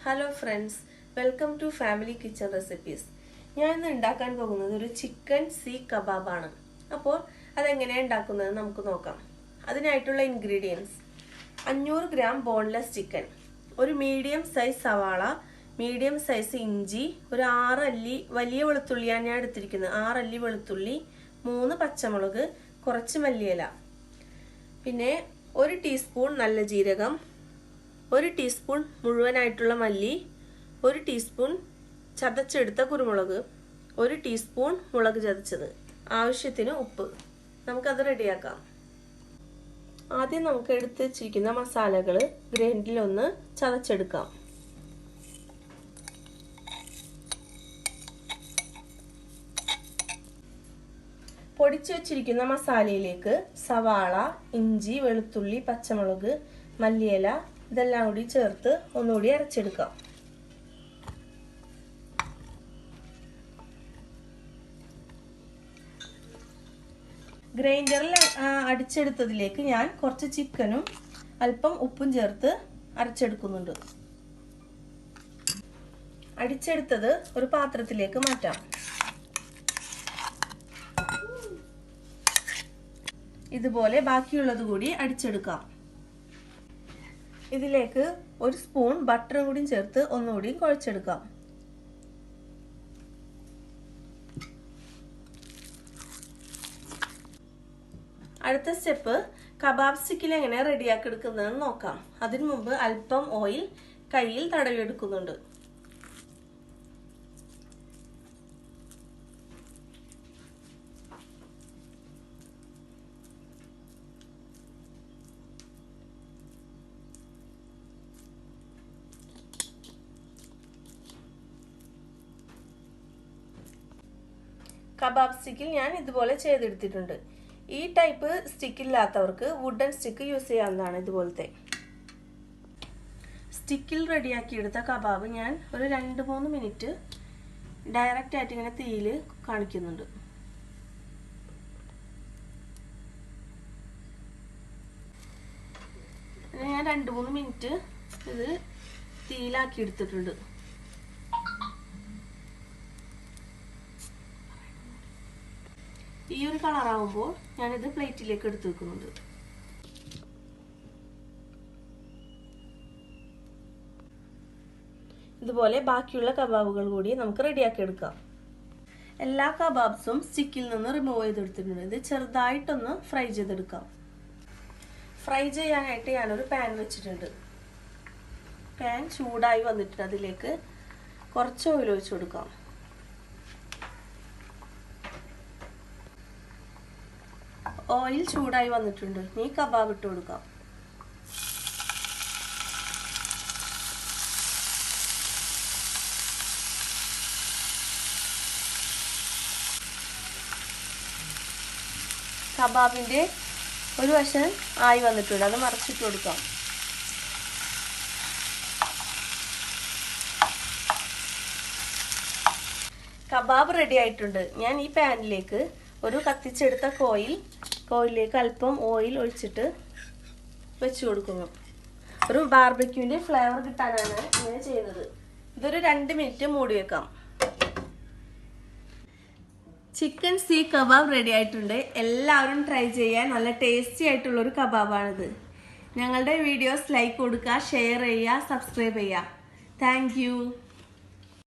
Hello friends, welcome to Family Kitchen Recipes. ഞാൻ ഇന്ന് ഉണ്ടാക്കാൻ പോകുന്നത് ഒരു ചിക്കൻ സീഖ് കബാബ് ആണ്. അപ്പോൾ അതെങ്ങനെയാണ് ഉണ്ടാക്കുന്നത് നമുക്ക് നോക്കാം. അതിനായിട്ടുള്ള ഇൻഗ്രീഡിയൻസ് 500 ഗ്രാം ബോൺലെസ് ചിക്കൻ, ഒരു മീഡിയം സൈസ് സവാള, മീഡിയം സൈസ് ഇഞ്ചി, ഒരു 6 അല്ലി വലിയ വെളുത്തുള്ളിയാണ് ഞാൻ എടുത്തിരിക്കുന്നത്. 6 അല്ലി വെളുത്തുള്ളി, 3 പച്ചമുളക്, കുറച്ച് മല്ലിയില, പിന്നെ 1 ടീസ്പൂൺ നല്ല ജീരകം, 1 ടീസ്പൂൺ മുഴുവനായിട്ടുള്ള മല്ലി, 1 ടീസ്പൂൺ ചതച്ചെടുത്ത കുരുമുളക്, 1 ടീസ്പൂൺ മുളക് ചതച്ചത്, ആവശ്യത്തിന് ഉപ്പ്. നമുക്കത് റെഡിയാക്കാം. ആദ്യം നമുക്ക് എടുത്ത് വെച്ചിരിക്കുന്ന മസാലകൾ ഗ്രൈൻഡറിലൊന്ന് ചതച്ചെടുക്കാം. പൊടിച്ചു വെച്ചിരിക്കുന്ന മസാലയിലേക്ക് സവാള, ഇഞ്ചി, വെളുത്തുള്ളി, പച്ചമുളക്, മല്ലിയില ഇതെല്ലാം കൂടി ചേർത്ത് ഒന്നുകൂടി അരച്ചെടുക്കാം. ഗ്രൈൻഡറിൽ അടിച്ചെടുത്തതിലേക്ക് ഞാൻ കുറച്ച് ചിക്കനും അല്പം ഉപ്പും ചേർത്ത് അരച്ചെടുക്കുന്നുണ്ട്. അടിച്ചെടുത്തത് ഒരു പാത്രത്തിലേക്ക് മാറ്റാം. ഇതുപോലെ ബാക്കിയുള്ളത് കൂടി അടിച്ചെടുക്കാം. ഇതിലേക്ക് 1 സ്പൂൺ ബട്ടറും കൂടി ചേർത്ത് ഒന്നുകൂടി കുഴച്ചെടുക്കാം. അടുത്ത സ്റ്റെപ്പ് കബാബ് സ്റ്റിക്കിൽ എങ്ങനെ റെഡിയാക്കി എടുക്കുന്നതെന്ന് നോക്കാം. അതിനു മുമ്പ് അല്പം ഓയിൽ കയ്യിൽ തടവിയെടുക്കുന്നുണ്ട്. കബാബ് സ്റ്റിക്കിൽ ഞാൻ ഇതുപോലെ ചെയ്തെടുത്തിട്ടുണ്ട്. ഈ ടൈപ്പ് സ്റ്റിക്ക് ഇല്ലാത്തവർക്ക് വുഡൻ സ്റ്റിക്ക് യൂസ് ചെയ്യാവുന്നതാണ്. ഇതുപോലത്തെ സ്റ്റിക്കിൽ റെഡിയാക്കിയെടുത്ത കബാബ് ഞാൻ ഒരു 2-3 മിനിറ്റ് ഡയറക്റ്റ് ആയിട്ട് ഇങ്ങനെ തീയിൽ കാണിക്കുന്നുണ്ട്. ഞാൻ 2-3 മിനിറ്റ് ഇത് തീയിലാക്കി എടുത്തിട്ടുണ്ട്. ഈ ഒരു കളറാവുമ്പോൾ ഞാനിത് പ്ലേറ്റിലേക്ക് എടുത്തു വെക്കുന്നുണ്ട്. ഇതുപോലെ ബാക്കിയുള്ള കബാബുകൾ കൂടി നമുക്ക് റെഡിയാക്കി എടുക്കാം. എല്ലാ കബാബ്സും സ്റ്റിക്കിൽ നിന്ന് റിമൂവ് ചെയ്തെടുത്തിട്ടുണ്ട്. ഇത് ചെറുതായിട്ടൊന്ന് ഫ്രൈ ചെയ്തെടുക്കാം. ഫ്രൈ ചെയ്യാനായിട്ട് ഞാനൊരു പാൻ വെച്ചിട്ടുണ്ട്. പാൻ ചൂടായി വന്നിട്ടുണ്ട്. അതിലേക്ക് കുറച്ച് ഓയിൽ ഒഴിച്ചു കൊടുക്കാം. ഓയിൽ ചൂടായി വന്നിട്ടുണ്ട്. ഇനി കബാബ് ഇട്ട് കൊടുക്കാം. കബാബിന്റെ ഒരു വശം ആയി വന്നിട്ടുണ്ട്. അത് മറിച്ചിട്ട് കൊടുക്കാം. കബാബ് റെഡി ആയിട്ടുണ്ട്. ഞാൻ ഈ പാനിലേക്ക് ഒരു കത്തിച്ചെടുത്ത കോയിലേക്ക് അല്പം ഓയിൽ ഒഴിച്ചിട്ട് വെച്ച് കൊടുക്കുന്നു. ഒരു ബാർബെക്യൂവിൻ്റെ ഫ്ലേവർ കിട്ടാനാണ് ഇങ്ങനെ ചെയ്യുന്നത്. ഇതൊരു 2 മിനിറ്റ് മൂടി വെക്കാം. ചിക്കൻ സീഖ് കബാബ് റെഡി ആയിട്ടുണ്ട്. എല്ലാവരും ട്രൈ ചെയ്യാൻ നല്ല ടേസ്റ്റി ആയിട്ടുള്ളൊരു കബാബാണിത്. ഞങ്ങളുടെ വീഡിയോസ് ലൈക്ക് കൊടുക്കുക, ഷെയർ ചെയ്യുക, സബ്സ്ക്രൈബ് ചെയ്യുക. Thank you.